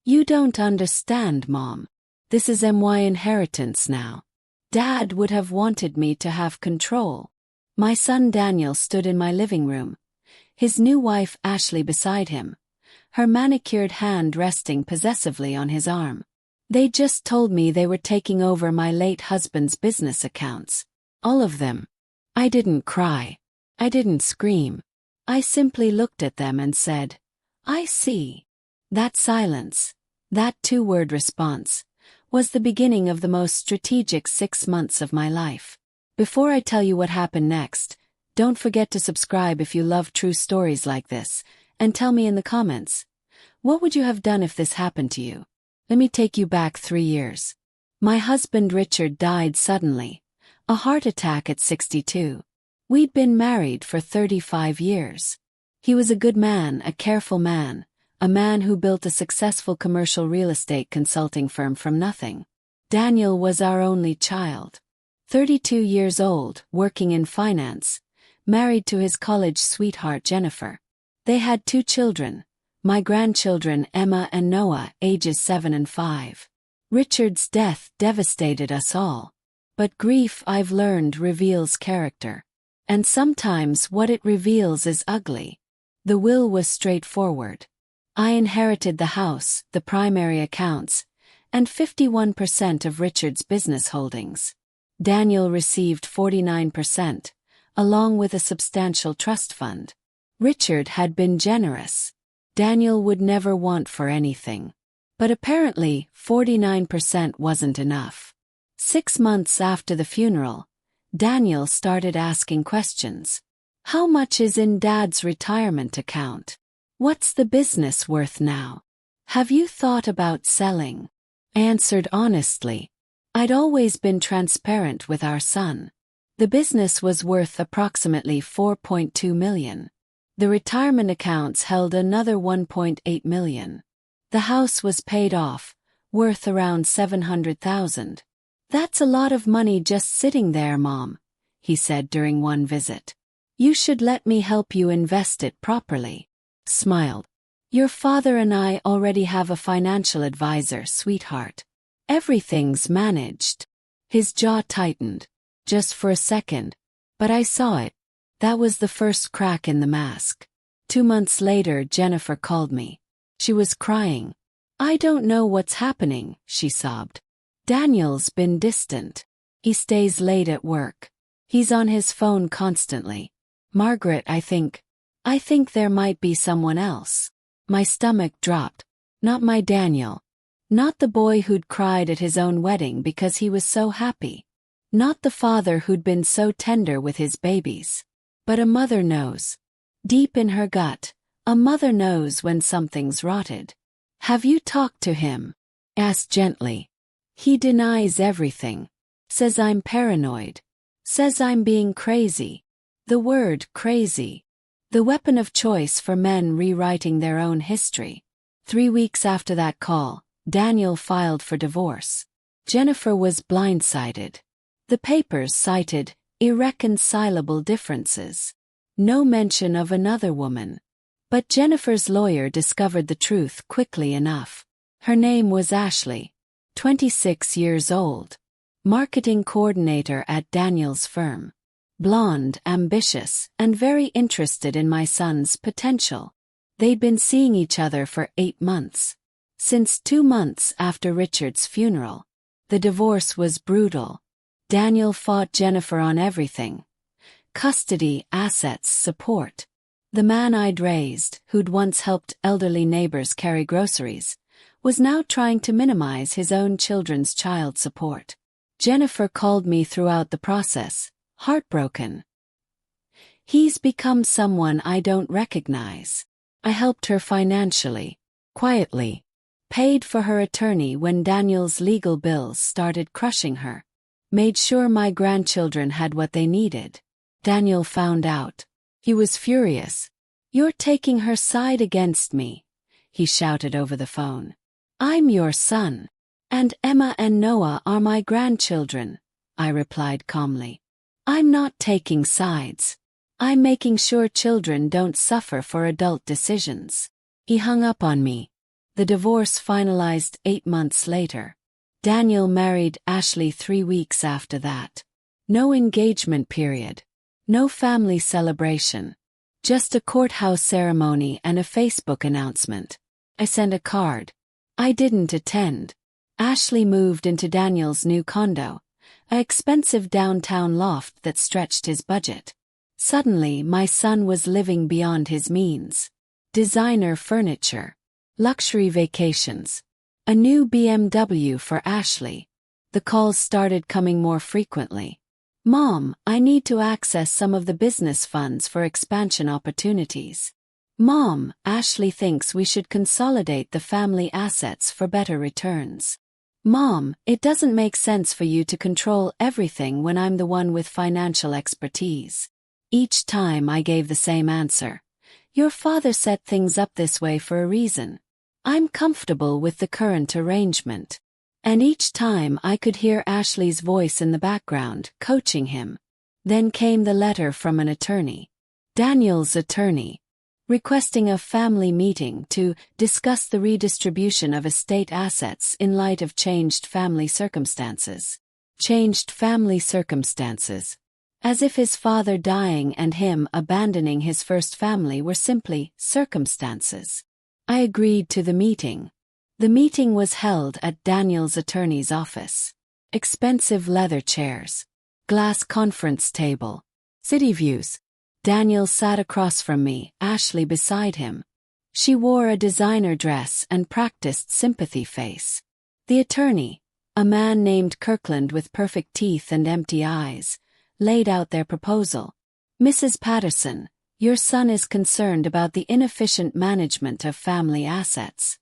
You don't understand, Mom. This is my inheritance now. Dad would have wanted me to have control. My son Daniel stood in my living room, his new wife Ashley beside him, her manicured hand resting possessively on his arm. They just told me they were taking over my late husband's business accounts. All of them. I didn't cry. I didn't scream. I simply looked at them and said, I see. That silence, that two-word response, was the beginning of the most strategic 6 months of my life. Before I tell you what happened next, don't forget to subscribe if you love true stories like this, and tell me in the comments, what would you have done if this happened to you? Let me take you back 3 years. My husband Richard died suddenly, a heart attack at 62. We'd been married for 35 years. He was a good man, a careful man, a man who built a successful commercial real estate consulting firm from nothing. Daniel was our only child. 32 years old, working in finance, married to his college sweetheart Jennifer. They had 2 children, my grandchildren Emma and Noah, ages 7 and 5. Richard's death devastated us all. But grief, I've learned, reveals character. And sometimes what it reveals is ugly. The will was straightforward. I inherited the house, the primary accounts, and 51% of Richard's business holdings. Daniel received 49%, along with a substantial trust fund. Richard had been generous. Daniel would never want for anything. But apparently, 49% wasn't enough. 6 months after the funeral, Daniel started asking questions. How much is in Dad's retirement account? What's the business worth now? Have you thought about selling? I answered honestly. I'd always been transparent with our son. The business was worth approximately $4.2 million. The retirement accounts held another $1.8 million. The house was paid off, worth around $700,000. That's a lot of money just sitting there, Mom, he said during one visit. You should let me help you invest it properly. Smiled. Your father and I already have a financial advisor, sweetheart. Everything's managed. His jaw tightened, just for a second, but I saw it. That was the first crack in the mask. 2 months later, Jennifer called me. She was crying. I don't know what's happening, she sobbed. Daniel's been distant. He stays late at work. He's on his phone constantly. Margaret, I think there might be someone else. My stomach dropped. Not my Daniel. Not the boy who'd cried at his own wedding because he was so happy. Not the father who'd been so tender with his babies. But a mother knows. Deep in her gut, a mother knows when something's rotted. Have you talked to him? Asked gently. He denies everything. Says I'm paranoid. Says I'm being crazy. The word crazy. The weapon of choice for men rewriting their own history. 3 weeks after that call, Daniel filed for divorce. Jennifer was blindsided. The papers cited irreconcilable differences. No mention of another woman. But Jennifer's lawyer discovered the truth quickly enough. Her name was Ashley, 26 years old. Marketing coordinator at Daniel's firm. Blonde, ambitious, and very interested in my son's potential. They'd been seeing each other for 8 months. Since 2 months after Richard's funeral. The divorce was brutal. Daniel fought Jennifer on everything. Custody, assets, support. The man I'd raised, who'd once helped elderly neighbors carry groceries, was now trying to minimize his own children's child support. Jennifer called me throughout the process, heartbroken. He's become someone I don't recognize. I helped her financially, quietly. Paid for her attorney when Daniel's legal bills started crushing her. Made sure my grandchildren had what they needed. Daniel found out. He was furious. You're taking her side against me, he shouted over the phone. I'm your son. And Emma and Noah are my grandchildren, I replied calmly. I'm not taking sides. I'm making sure children don't suffer for adult decisions. He hung up on me. The divorce finalized 8 months later. Daniel married Ashley 3 weeks after that. No engagement period. No family celebration. Just a courthouse ceremony and a Facebook announcement. I sent a card. I didn't attend. Ashley moved into Daniel's new condo, an expensive downtown loft that stretched his budget. Suddenly, my son was living beyond his means. Designer furniture. Luxury vacations. A new BMW for Ashley. The calls started coming more frequently. Mom, I need to access some of the business funds for expansion opportunities. Mom, Ashley thinks we should consolidate the family assets for better returns. Mom, it doesn't make sense for you to control everything when I'm the one with financial expertise. Each time I gave the same answer. Your father set things up this way for a reason. I'm comfortable with the current arrangement. And each time I could hear Ashley's voice in the background, coaching him. Then came the letter from an attorney. Daniel's attorney. Requesting a family meeting to discuss the redistribution of estate assets in light of changed family circumstances. Changed family circumstances. As if his father dying and him abandoning his first family were simply circumstances. I agreed to the meeting. The meeting was held at Daniel's attorney's office. Expensive leather chairs. Glass conference table. City views. Daniel sat across from me, Ashley beside him. She wore a designer dress and practiced sympathy face. The attorney, a man named Kirkland with perfect teeth and empty eyes, laid out their proposal. Mrs. Patterson, your son is concerned about the inefficient management of family assets.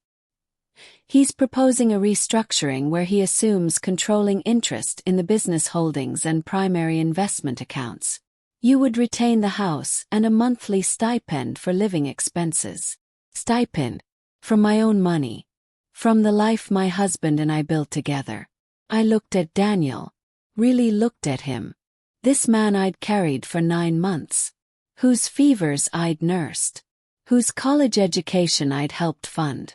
He's proposing a restructuring where he assumes controlling interest in the business holdings and primary investment accounts. You would retain the house and a monthly stipend for living expenses. Stipend. From my own money. From the life my husband and I built together. I looked at Daniel. Really looked at him. This man I'd carried for 9 months. Whose fevers I'd nursed. Whose college education I'd helped fund.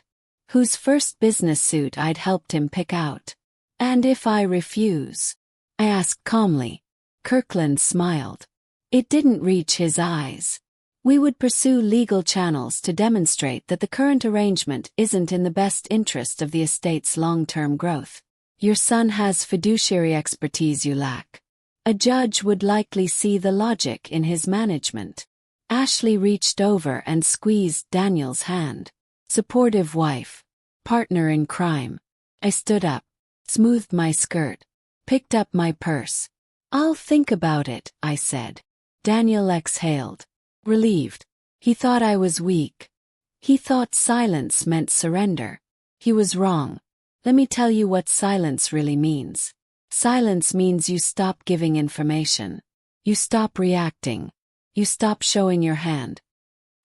Whose first business suit I'd helped him pick out. And if I refuse? I asked calmly. Kirkland smiled. It didn't reach his eyes. We would pursue legal channels to demonstrate that the current arrangement isn't in the best interest of the estate's long-term growth. Your son has fiduciary expertise you lack. A judge would likely see the logic in his management. Ashley reached over and squeezed Daniel's hand. Supportive wife. Partner in crime. I stood up. Smoothed my skirt. Picked up my purse. I'll think about it, I said. Daniel exhaled. Relieved. He thought I was weak. He thought silence meant surrender. He was wrong. Let me tell you what silence really means. Silence means you stop giving information. You stop reacting. You stop showing your hand.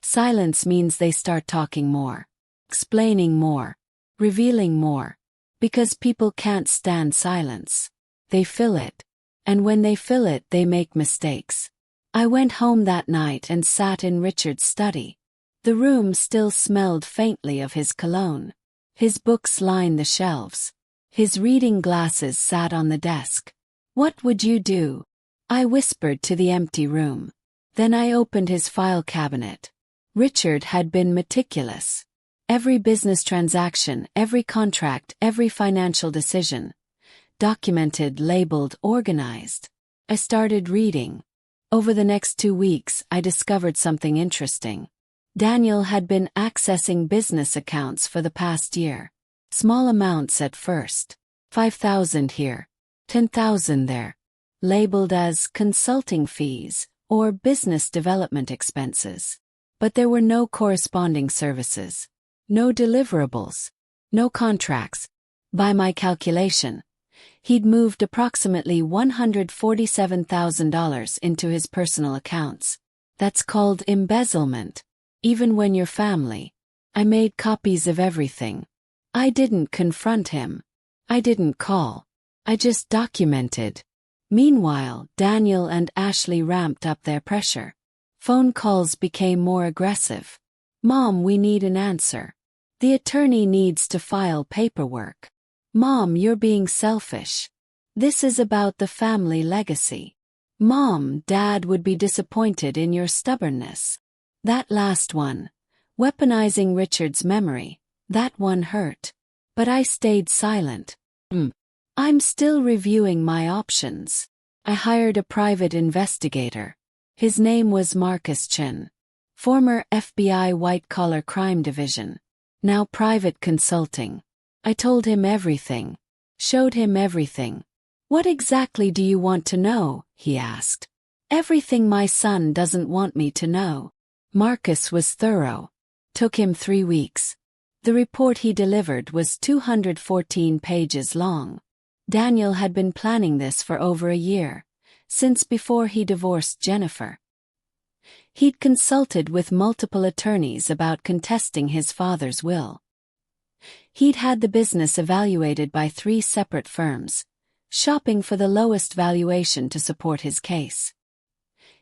Silence means they start talking more. Explaining more. Revealing more. Because people can't stand silence. They fill it. And when they fill it, they make mistakes. I went home that night and sat in Richard's study. The room still smelled faintly of his cologne. His books lined the shelves. His reading glasses sat on the desk. What would you do? I whispered to the empty room. Then I opened his file cabinet. Richard had been meticulous. Every business transaction, every contract, every financial decision. Documented, labeled, organized. I started reading. Over the next 2 weeks, I discovered something interesting. Daniel had been accessing business accounts for the past year. Small amounts at first. 5,000 here. 10,000 there. Labeled as consulting fees or business development expenses. But there were no corresponding services. No deliverables. No contracts. By my calculation, he'd moved approximately $147,000 into his personal accounts. That's called embezzlement. Even when you're family. I made copies of everything. I didn't confront him. I didn't call. I just documented. Meanwhile, Daniel and Ashley ramped up their pressure. Phone calls became more aggressive. Mom, we need an answer. The attorney needs to file paperwork. Mom, you're being selfish. This is about the family legacy. Mom, Dad would be disappointed in your stubbornness. That last one, weaponizing Richard's memory, that one hurt. But I stayed silent. I'm still reviewing my options. I hired a private investigator. His name was Marcus Chin. Former FBI white-collar crime division. Now private consulting. I told him everything. Showed him everything. What exactly do you want to know? He asked. Everything my son doesn't want me to know. Marcus was thorough. Took him 3 weeks. The report he delivered was 214 pages long. Daniel had been planning this for over a year, since before he divorced Jennifer. He'd consulted with multiple attorneys about contesting his father's will. He'd had the business evaluated by 3 separate firms, shopping for the lowest valuation to support his case.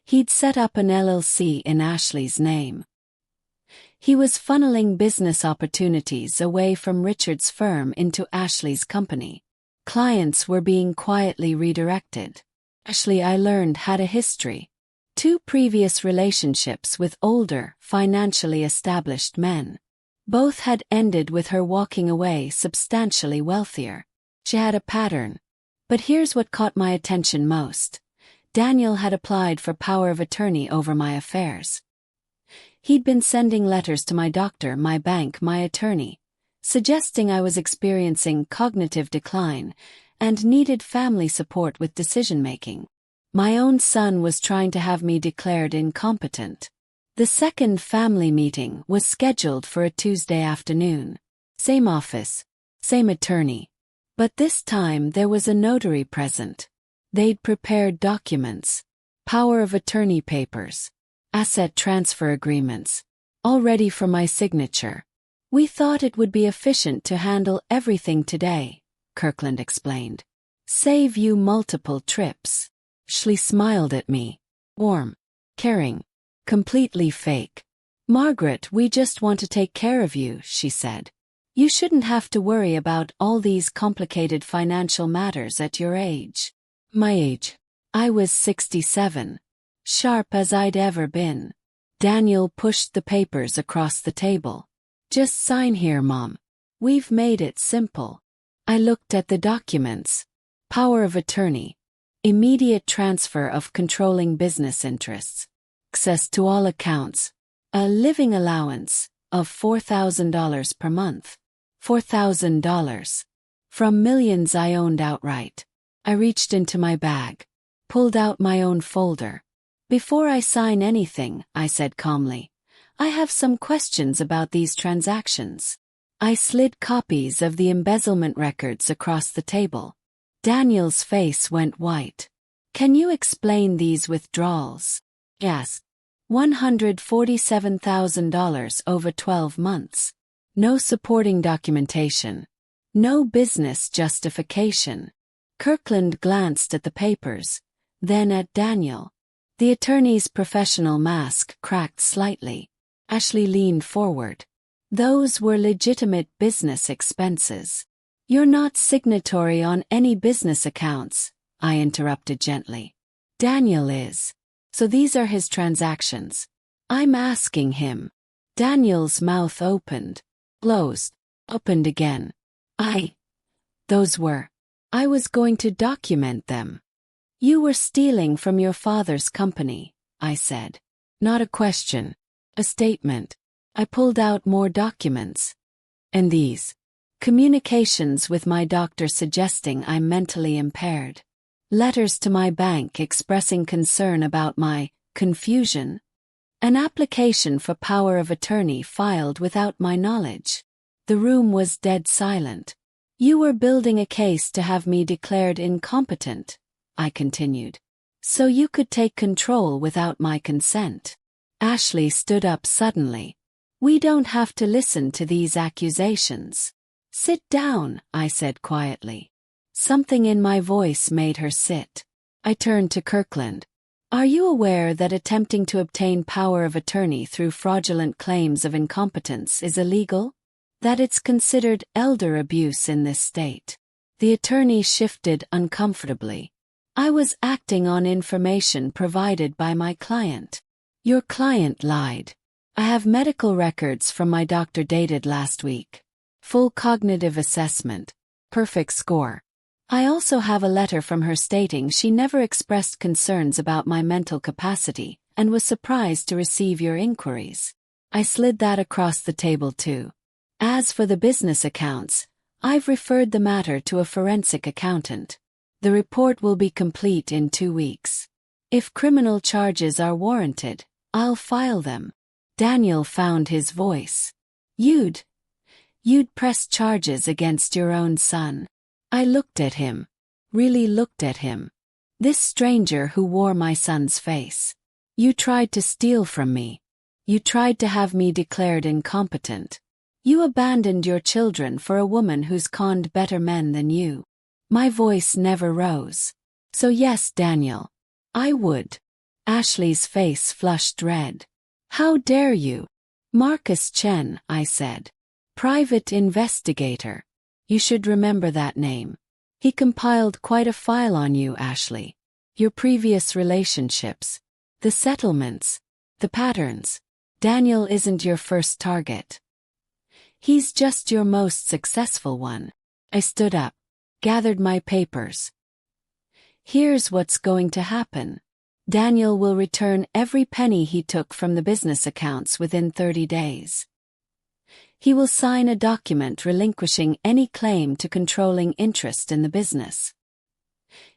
He'd set up an LLC in Ashley's name. He was funneling business opportunities away from Richard's firm into Ashley's company. Clients were being quietly redirected. Ashley, I learned, had a history. 2 previous relationships with older, financially established men. Both had ended with her walking away substantially wealthier. She had a pattern. But here's what caught my attention most. Daniel had applied for power of attorney over my affairs. He'd been sending letters to my doctor, my bank, my attorney, suggesting I was experiencing cognitive decline and needed family support with decision-making. My own son was trying to have me declared incompetent. The second family meeting was scheduled for a Tuesday afternoon. Same office, same attorney. But this time there was a notary present. They'd prepared documents, power of attorney papers, asset transfer agreements, all ready for my signature. We thought it would be efficient to handle everything today, Kirkland explained. Save you multiple trips. Ashley smiled at me. Warm, caring, completely fake. Margaret, we just want to take care of you, she said. You shouldn't have to worry about all these complicated financial matters at your age. My age? I was 67. Sharp as I'd ever been. Daniel pushed the papers across the table. Just sign here, Mom. We've made it simple. I looked at the documents. Power of attorney. Immediate transfer of controlling business interests. Access to all accounts. A living allowance of $4,000 per month. $4,000. From millions I owned outright. I reached into my bag. Pulled out my own folder. Before I sign anything, I said calmly, I have some questions about these transactions. I slid copies of the embezzlement records across the table. Daniel's face went white. Can you explain these withdrawals? Yes. $147,000 over 12 months. No supporting documentation. No business justification. Kirkland glanced at the papers, then at Daniel. The attorney's professional mask cracked slightly. Ashley leaned forward. Those were legitimate business expenses. You're not signatory on any business accounts, I interrupted gently. Daniel is. So these are his transactions. I'm asking him. Daniel's mouth opened, closed, opened again. Those were. I was going to document them. You were stealing from your father's company, I said. Not a question. A statement. I pulled out more documents. And these. Communications with my doctor suggesting I'm mentally impaired. Letters to my bank expressing concern about my confusion. An application for power of attorney filed without my knowledge. The room was dead silent. You were building a case to have me declared incompetent, I continued. So you could take control without my consent. Ashley stood up suddenly. We don't have to listen to these accusations. Sit down, I said quietly. Something in my voice made her sit. I turned to Kirkland. Are you aware that attempting to obtain power of attorney through fraudulent claims of incompetence is illegal? that it's considered elder abuse in this state. The attorney shifted uncomfortably. I was acting on information provided by my client. Your client lied. I have medical records from my doctor dated last week. Full cognitive assessment. Perfect score. I also have a letter from her stating she never expressed concerns about my mental capacity and was surprised to receive your inquiries. I slid that across the table too. As for the business accounts, I've referred the matter to a forensic accountant. The report will be complete in 2 weeks. If criminal charges are warranted, I'll file them. Daniel found his voice. You'd press charges against your own son. I looked at him. Really looked at him. This stranger who wore my son's face. You tried to steal from me. You tried to have me declared incompetent. You abandoned your children for a woman who's conned better men than you. My voice never rose. So yes, Daniel. I would. Ashley's face flushed red. How dare you? Marcus Chen, I said. Private investigator. You should remember that name. He compiled quite a file on you, Ashley. Your previous relationships. The settlements. The patterns. Daniel isn't your first target. He's just your most successful one. I stood up. Gathered my papers. Here's what's going to happen. Daniel will return every penny he took from the business accounts within 30 days. He will sign a document relinquishing any claim to controlling interest in the business.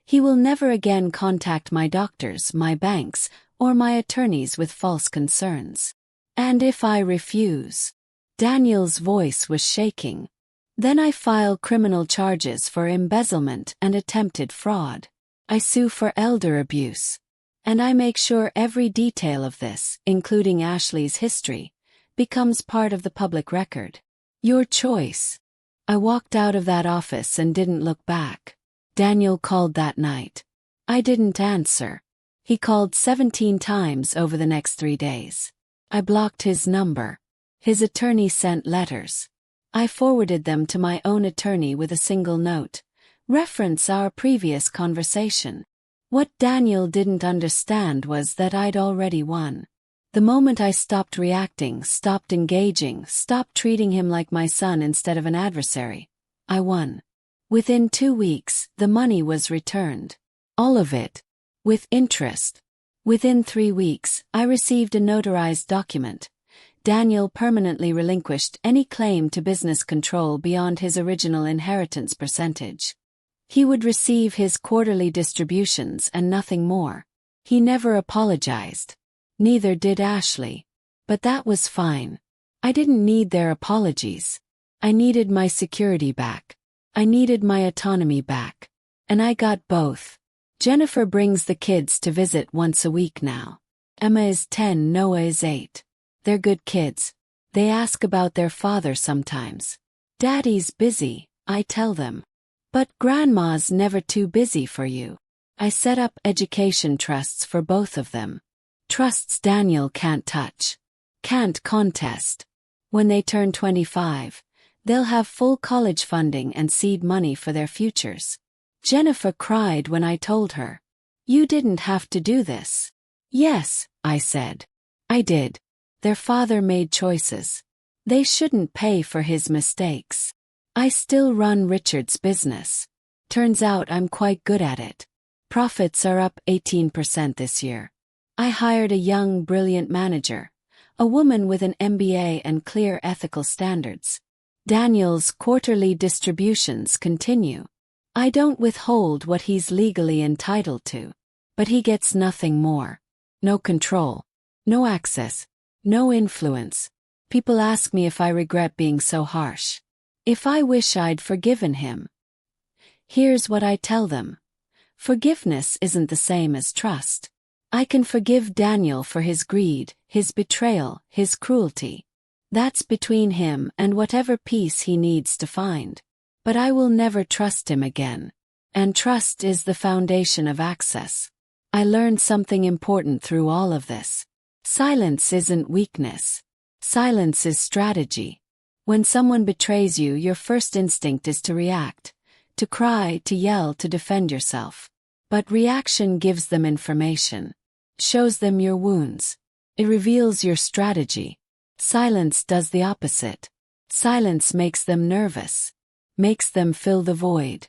He will never again contact my doctors, my banks, or my attorneys with false concerns. And if I refuse? Daniel's voice was shaking. Then I file criminal charges for embezzlement and attempted fraud. I sue for elder abuse. And I make sure every detail of this, including Ashley's history, becomes part of the public record. Your choice. I walked out of that office and didn't look back. Daniel called that night. I didn't answer. He called 17 times over the next 3 days. I blocked his number. His attorney sent letters. I forwarded them to my own attorney with a single note. Reference our previous conversation. What Daniel didn't understand was that I'd already won. The moment I stopped reacting, stopped engaging, stopped treating him like my son instead of an adversary, I won. Within 2 weeks, the money was returned. All of it. With interest. Within 3 weeks, I received a notarized document. Daniel permanently relinquished any claim to business control beyond his original inheritance percentage. He would receive his quarterly distributions and nothing more. He never apologized. Neither did Ashley. But that was fine. I didn't need their apologies. I needed my security back. I needed my autonomy back. And I got both. Jennifer brings the kids to visit once a week now. Emma is 10, Noah is 8. They're good kids. They ask about their father sometimes. Daddy's busy, I tell them. But Grandma's never too busy for you. I set up education trusts for both of them. Trusts Daniel can't touch. Can't contest. When they turn 25, they'll have full college funding and seed money for their futures. Jennifer cried when I told her. You didn't have to do this. Yes, I said. I did. Their father made choices. They shouldn't pay for his mistakes. I still run Richard's business. Turns out I'm quite good at it. Profits are up 18% this year. I hired a young, brilliant manager, a woman with an MBA and clear ethical standards. Daniel's quarterly distributions continue. I don't withhold what he's legally entitled to. But he gets nothing more. No control. No access. No influence. People ask me if I regret being so harsh. If I wish I'd forgiven him. Here's what I tell them. Forgiveness isn't the same as trust. I can forgive Daniel for his greed, his betrayal, his cruelty. That's between him and whatever peace he needs to find. But I will never trust him again. And trust is the foundation of access. I learned something important through all of this. Silence isn't weakness. Silence is strategy. When someone betrays you, your first instinct is to react, to cry, to yell, to defend yourself. But reaction gives them information, shows them your wounds. It reveals your strategy. Silence does the opposite. Silence makes them nervous, makes them fill the void,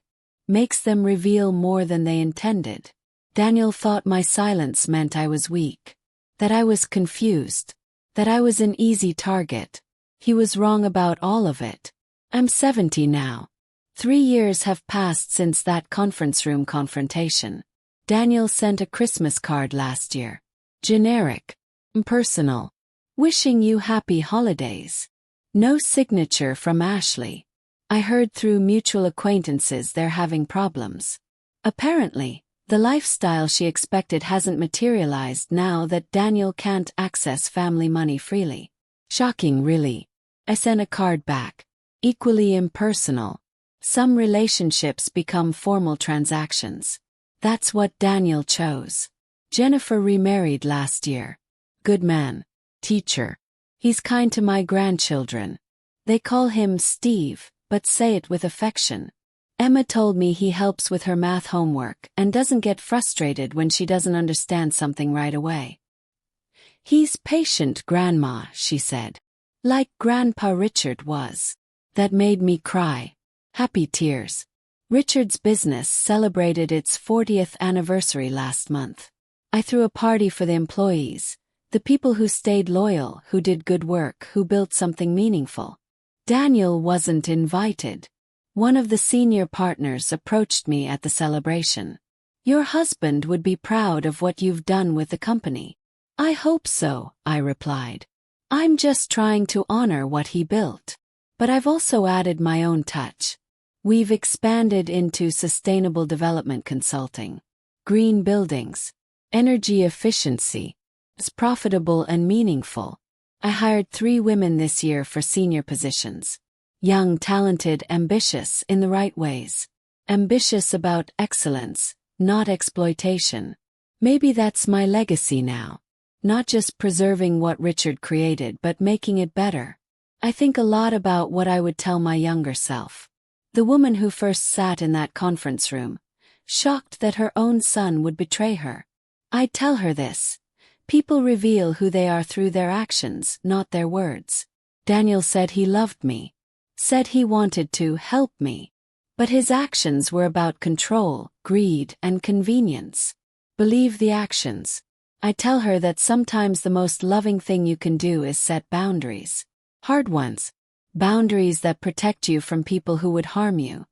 makes them reveal more than they intended. Daniel thought my silence meant I was weak, that I was confused, that I was an easy target. He was wrong about all of it. I'm 70 now. 3 years have passed since that conference room confrontation. Daniel sent a Christmas card last year. Generic. Impersonal. Wishing you happy holidays. No signature from Ashley. I heard through mutual acquaintances they're having problems. Apparently, the lifestyle she expected hasn't materialized now that Daniel can't access family money freely. Shocking, really. I sent a card back. Equally impersonal. Some relationships become formal transactions. That's what Daniel chose. Jennifer remarried last year. Good man. Teacher. He's kind to my grandchildren. They call him Steve, but say it with affection. Emma told me he helps with her math homework and doesn't get frustrated when she doesn't understand something right away. He's patient, Grandma, she said. Like Grandpa Richard was. That made me cry. Happy tears. Richard's business celebrated its 40th anniversary last month. I threw a party for the employees, the people who stayed loyal, who did good work, who built something meaningful. Daniel wasn't invited. One of the senior partners approached me at the celebration. Your husband would be proud of what you've done with the company. I hope so, I replied. I'm just trying to honor what he built. But I've also added my own touch. We've expanded into sustainable development consulting, green buildings, energy efficiency. It's profitable and meaningful. I hired 3 women this year for senior positions. Young, talented, ambitious in the right ways. Ambitious about excellence, not exploitation. Maybe that's my legacy now. Not just preserving what Richard created but making it better. I think a lot about what I would tell my younger self. The woman who first sat in that conference room, shocked that her own son would betray her. I'd tell her this. People reveal who they are through their actions, not their words. Daniel said he loved me. Said he wanted to help me. But his actions were about control, greed, and convenience. Believe the actions. I tell her that sometimes the most loving thing you can do is set boundaries. Hard ones. Boundaries that protect you from people who would harm you.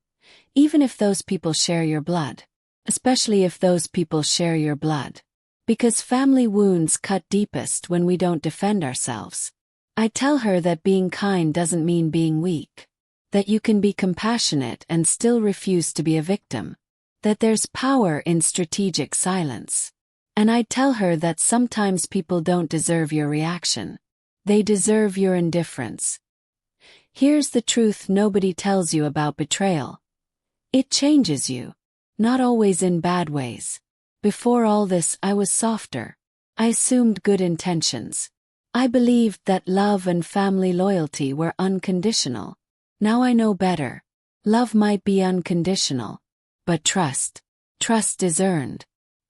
Even if those people share your blood. Especially if those people share your blood. Because family wounds cut deepest when we don't defend ourselves. I tell her that being kind doesn't mean being weak. That you can be compassionate and still refuse to be a victim. That there's power in strategic silence. And I tell her that sometimes people don't deserve your reaction. They deserve your indifference. Here's the truth nobody tells you about betrayal. It changes you. Not always in bad ways. Before all this, I was softer. I assumed good intentions. I believed that love and family loyalty were unconditional. Now I know better. Love might be unconditional. But trust is earned.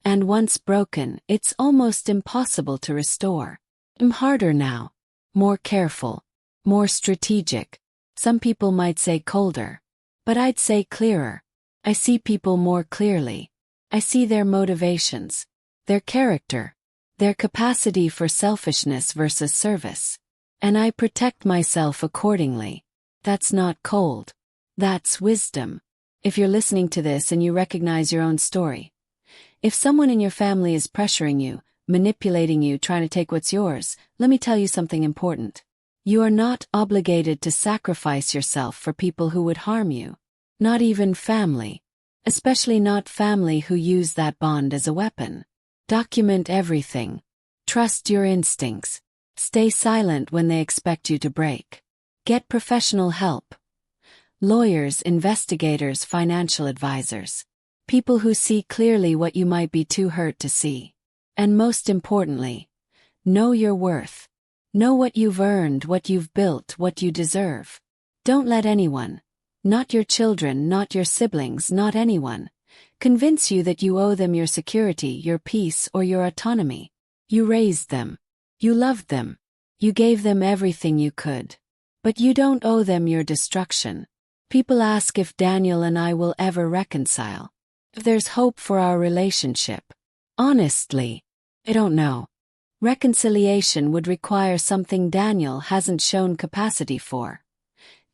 And once broken, it's almost impossible to restore. I'm harder now. More careful. More strategic. Some people might say colder. But I'd say clearer. I see people more clearly. I see their motivations. Their character. Their capacity for selfishness versus service. And I protect myself accordingly. That's not cold. That's wisdom. If you're listening to this and you recognize your own story. If someone in your family is pressuring you, manipulating you, trying to take what's yours, let me tell you something important. You are not obligated to sacrifice yourself for people who would harm you. Not even family. Especially not family who use that bond as a weapon. Document everything. Trust your instincts. Stay silent when they expect you to break. Get professional help. Lawyers, investigators, financial advisors. People who see clearly what you might be too hurt to see. And most importantly, know your worth. Know what you've earned, what you've built, what you deserve. Don't let anyone, not your children, not your siblings, not anyone, convince you that you owe them your security, your peace, or your autonomy. You raised them. You loved them. You gave them everything you could. But you don't owe them your destruction. People ask if Daniel and I will ever reconcile. If there's hope for our relationship. Honestly, I don't know. Reconciliation would require something Daniel hasn't shown capacity for.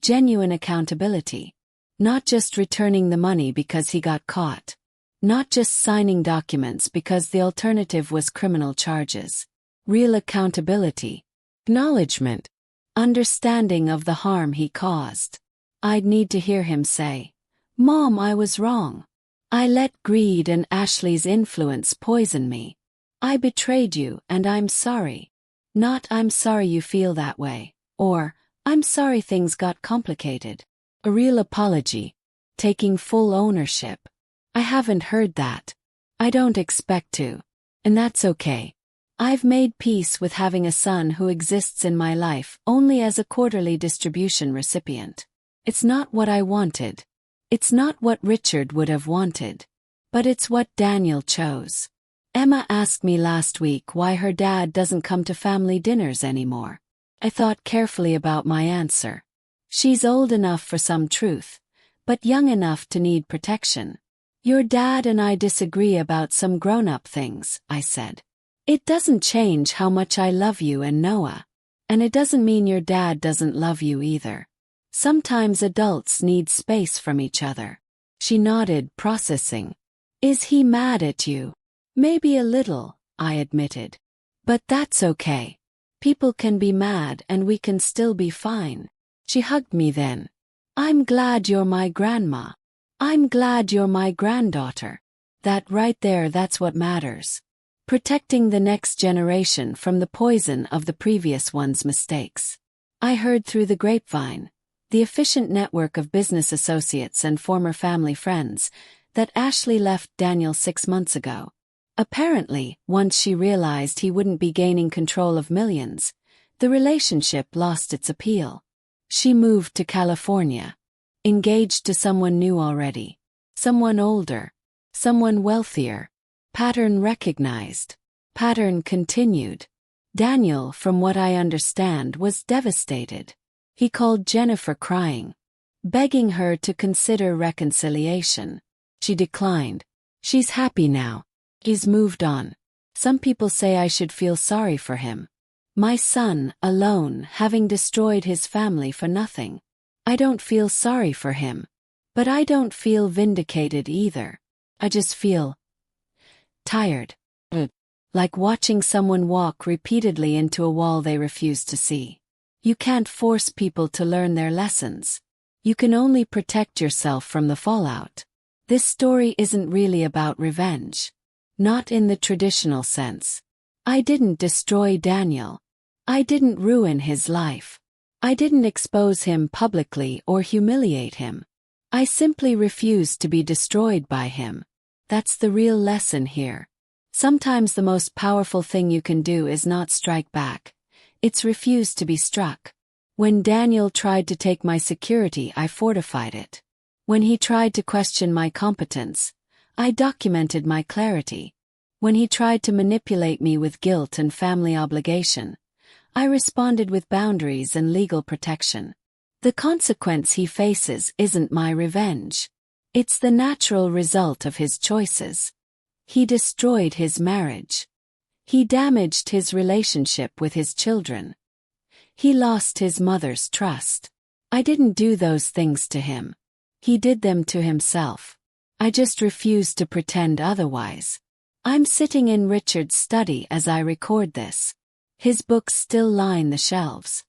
Genuine accountability. Not just returning the money because he got caught. Not just signing documents because the alternative was criminal charges. Real accountability. Acknowledgement. Understanding of the harm he caused. I'd need to hear him say, "Mom, I was wrong. I let greed and Ashley's influence poison me. I betrayed you and I'm sorry." Not "I'm sorry you feel that way," or "I'm sorry things got complicated." A real apology. Taking full ownership. I haven't heard that. I don't expect to. And that's okay. I've made peace with having a son who exists in my life only as a quarterly distribution recipient. It's not what I wanted. It's not what Richard would have wanted. But it's what Daniel chose. Emma asked me last week why her dad doesn't come to family dinners anymore. I thought carefully about my answer. She's old enough for some truth, but young enough to need protection. Your dad and I disagree about some grown-up things, I said. It doesn't change how much I love you and Noah. And it doesn't mean your dad doesn't love you either. Sometimes adults need space from each other. She nodded, processing. Is he mad at you? Maybe a little, I admitted. But that's okay. People can be mad and we can still be fine. She hugged me then. I'm glad you're my grandma. I'm glad you're my granddaughter. That right there, that's what matters. Protecting the next generation from the poison of the previous one's mistakes. I heard through the grapevine, the efficient network of business associates and former family friends, that Ashley left Daniel 6 months ago. Apparently, once she realized he wouldn't be gaining control of millions, the relationship lost its appeal. She moved to California. Engaged to someone new already. Someone older. Someone wealthier. Pattern recognized. Pattern continued. Daniel, from what I understand, was devastated. He called Jennifer crying, begging her to consider reconciliation. She declined. She's happy now. He's moved on. Some people say I should feel sorry for him. My son, alone, having destroyed his family for nothing. I don't feel sorry for him. But I don't feel vindicated either. I just feel tired. Like watching someone walk repeatedly into a wall they refuse to see. You can't force people to learn their lessons. You can only protect yourself from the fallout. This story isn't really about revenge. Not in the traditional sense. I didn't destroy Daniel. I didn't ruin his life. I didn't expose him publicly or humiliate him. I simply refused to be destroyed by him. That's the real lesson here. Sometimes the most powerful thing you can do is not strike back. It's refuse to be struck. When Daniel tried to take my security, I fortified it. When he tried to question my competence, I documented my clarity. When he tried to manipulate me with guilt and family obligation, I responded with boundaries and legal protection. The consequence he faces isn't my revenge. It's the natural result of his choices. He destroyed his marriage. He damaged his relationship with his children. He lost his mother's trust. I didn't do those things to him. He did them to himself. I just refuse to pretend otherwise. I'm sitting in Richard's study as I record this. His books still line the shelves.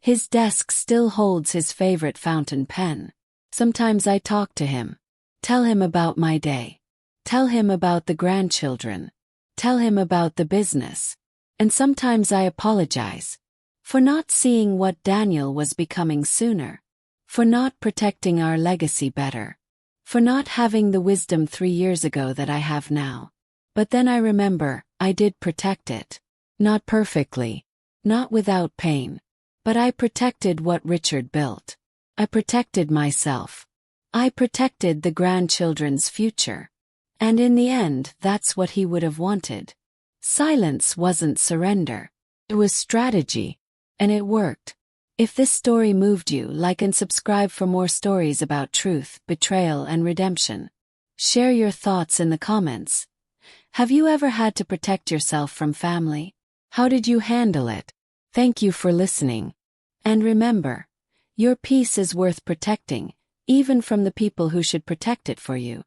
His desk still holds his favorite fountain pen. Sometimes I talk to him. Tell him about my day. Tell him about the grandchildren. Tell him about the business. And sometimes I apologize. For not seeing what Daniel was becoming sooner. For not protecting our legacy better. For not having the wisdom 3 years ago that I have now. But then I remember, I did protect it. Not perfectly. Not without pain. But I protected what Richard built. I protected myself. I protected the grandchildren's future. And in the end, that's what he would have wanted. Silence wasn't surrender. It was strategy. And it worked. If this story moved you, like and subscribe for more stories about truth, betrayal, and redemption. Share your thoughts in the comments. Have you ever had to protect yourself from family? How did you handle it? Thank you for listening. And remember, your peace is worth protecting, even from the people who should protect it for you.